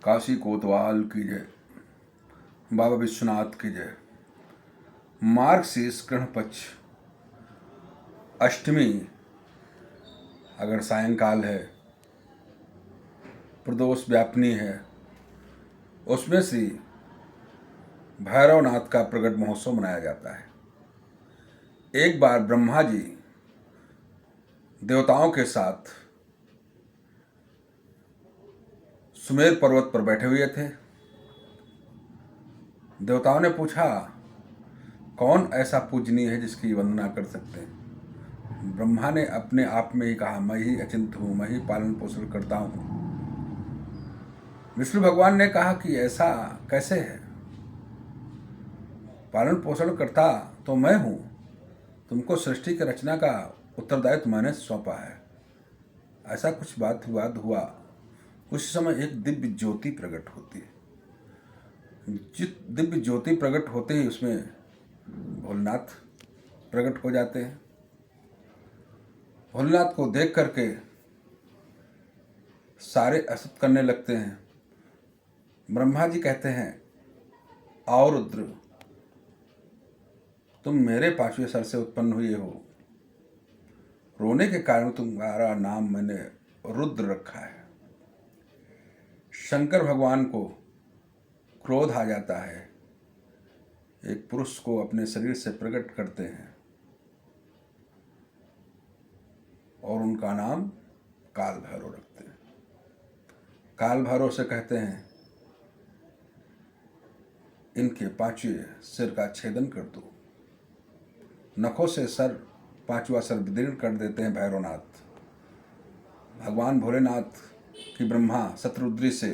काशी कोतवाल की जय, बाबा विश्वनाथ की जय। मार्गशीर्ष कृष्ण पक्ष अष्टमी अगर सायंकाल है, प्रदोष व्यापनी है, उसमें श्री भैरवनाथ का प्रकट महोत्सव मनाया जाता है। एक बार ब्रह्मा जी देवताओं के साथ सुमेर पर्वत पर बैठे हुए थे। देवताओं ने पूछा, कौन ऐसा पूजनीय है जिसकी वंदना कर सकते हैं? ब्रह्मा ने अपने आप में ही कहा, मैं ही अचिंत हूँ, मैं ही पालन पोषण करता हूँ। विष्णु भगवान ने कहा कि ऐसा कैसे है? पालन पोषण करता तो मैं हूँ, तुमको सृष्टि की रचना का उत्तरदायित्व मैंने सौंपा है। ऐसा कुछ बात विवाद हुआ। उस समय एक दिव्य ज्योति प्रकट होती है। जिस दिव्य ज्योति प्रकट होते ही उसमें भोलेनाथ प्रकट हो जाते हैं। भोलेनाथ को देख करके सारे असत करने लगते हैं। ब्रह्मा जी कहते हैं, आओ रुद्र, तुम मेरे पांचवें सर से उत्पन्न हुए हो। रोने के कारण तुम्हारा नाम मैंने रुद्र रखा है। शंकर भगवान को क्रोध आ जाता है। एक पुरुष को अपने शरीर से प्रकट करते हैं और उनका नाम काल भैरव रखते हैं। काल भैरव से कहते हैं, इनके पांचवें सिर का छेदन कर दो। नखों से पांचवा सर विदीर्ण कर देते हैं भैरवनाथ। भगवान भोलेनाथ की ब्रह्मा शत्रुद्री से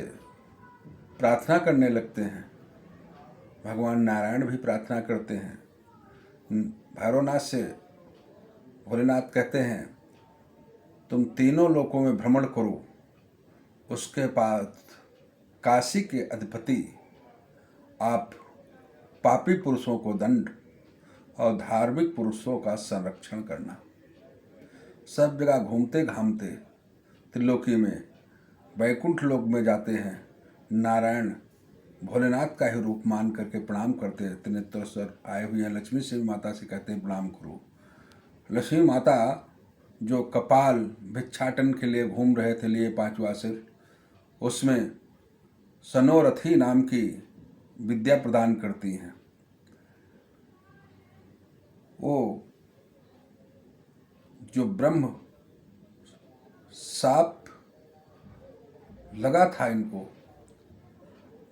प्रार्थना करने लगते हैं। भगवान नारायण भी प्रार्थना करते हैं। भैरवनाथ से भोलेनाथ कहते हैं, तुम तीनों लोकों में भ्रमण करो। उसके बाद काशी के अधिपति आप पापी पुरुषों को दंड और धार्मिक पुरुषों का संरक्षण करना। सब जगह घूमते घामते त्रिलोकी में वैकुंठ लोक में जाते हैं। नारायण भोलेनाथ का ही रूप मान करके प्रणाम करते हैं। त्रिनेत्रेश्वर आए हुए हैं। लक्ष्मी से माता से कहते हैं, प्रणाम करो। लक्ष्मी माता जो कपाल भिक्षाटन के लिए घूम रहे थे लिए पांचवा सिर, उसमें सनोरथी नाम की विद्या प्रदान करती हैं। वो जो ब्रह्म साप लगा था इनको,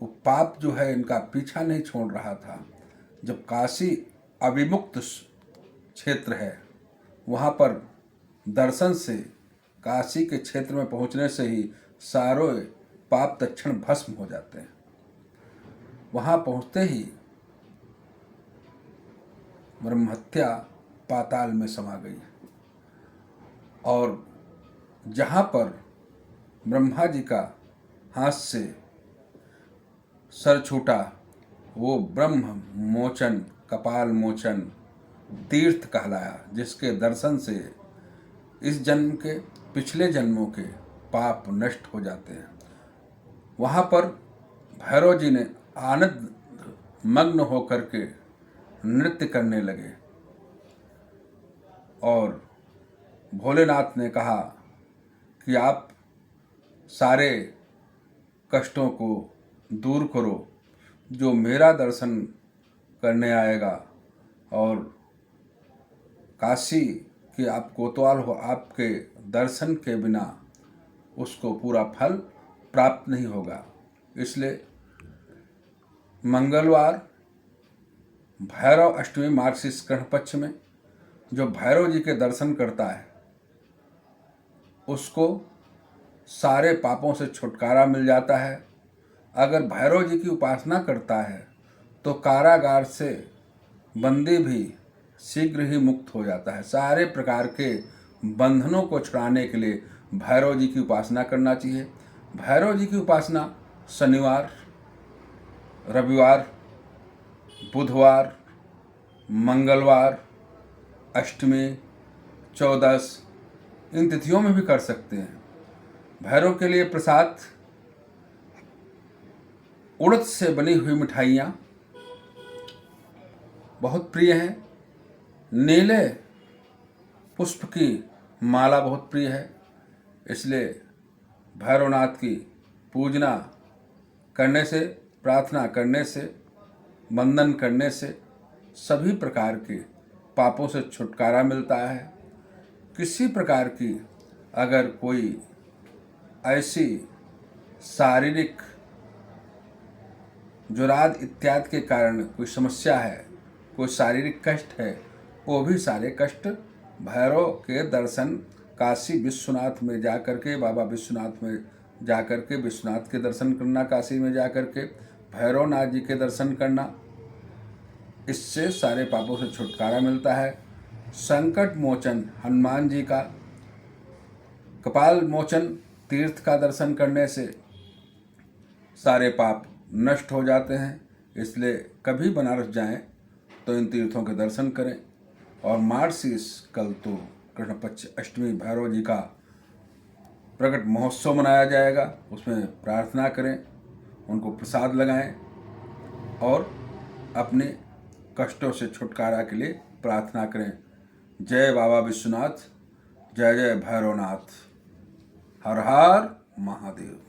वो पाप जो है इनका पीछा नहीं छोड़ रहा था। जब काशी अविमुक्त क्षेत्र है, वहाँ पर दर्शन से काशी के क्षेत्र में पहुँचने से ही सारे पाप तत्क्षण भस्म हो जाते हैं। वहाँ पहुँचते ही ब्रह्महत्या पाताल में समा गई और जहाँ पर ब्रह्मा जी का हाथ से सर छूटा, वो ब्रह्म मोचन कपाल मोचन तीर्थ कहलाया, जिसके दर्शन से इस जन्म के पिछले जन्मों के पाप नष्ट हो जाते हैं। वहाँ पर भैरव जी ने आनंद मग्न होकर के नृत्य करने लगे और भोलेनाथ ने कहा कि आप सारे कष्टों को दूर करो। जो मेरा दर्शन करने आएगा और काशी के आप कोतवाल हो, आपके दर्शन के बिना उसको पूरा फल प्राप्त नहीं होगा। इसलिए मंगलवार भैरव अष्टमी मार्गशीर्ष कृष्ण पक्ष में जो भैरव जी के दर्शन करता है, उसको सारे पापों से छुटकारा मिल जाता है। अगर भैरव जी की उपासना करता है तो कारागार से बंदी भी शीघ्र ही मुक्त हो जाता है। सारे प्रकार के बंधनों को छुड़ाने के लिए भैरव जी की उपासना करना चाहिए। भैरव जी की उपासना शनिवार, रविवार, बुधवार, मंगलवार, अष्टमी, चौदस इन तिथियों में भी कर सकते हैं। भैरव के लिए प्रसाद उड़द से बनी हुई मिठाइयाँ बहुत प्रिय हैं। नीले पुष्प की माला बहुत प्रिय है। इसलिए भैरवनाथ की पूजना करने से, प्रार्थना करने से, वंदन करने से सभी प्रकार के पापों से छुटकारा मिलता है। किसी प्रकार की अगर कोई ऐसी शारीरिक जुराद इत्यादि के कारण कोई समस्या है, कोई शारीरिक कष्ट है, वो भी सारे कष्ट भैरव के दर्शन काशी विश्वनाथ में जा कर के, बाबा विश्वनाथ में जा कर के, विश्वनाथ के दर्शन करना, काशी में जा कर के भैरवनाथ जी के दर्शन करना, इससे सारे पापों से छुटकारा मिलता है। संकट मोचन हनुमान जी का, कपाल मोचन तीर्थ का दर्शन करने से सारे पाप नष्ट हो जाते हैं। इसलिए कभी बनारस जाएं तो इन तीर्थों के दर्शन करें। और मार्गशीर्ष कल तो कृष्ण पक्ष अष्टमी भैरव जी का प्रकट महोत्सव मनाया जाएगा, उसमें प्रार्थना करें, उनको प्रसाद लगाएं और अपने कष्टों से छुटकारा के लिए प्रार्थना करें। जय बाबा विश्वनाथ, जय जय भैरवनाथ, हर हर महादेव।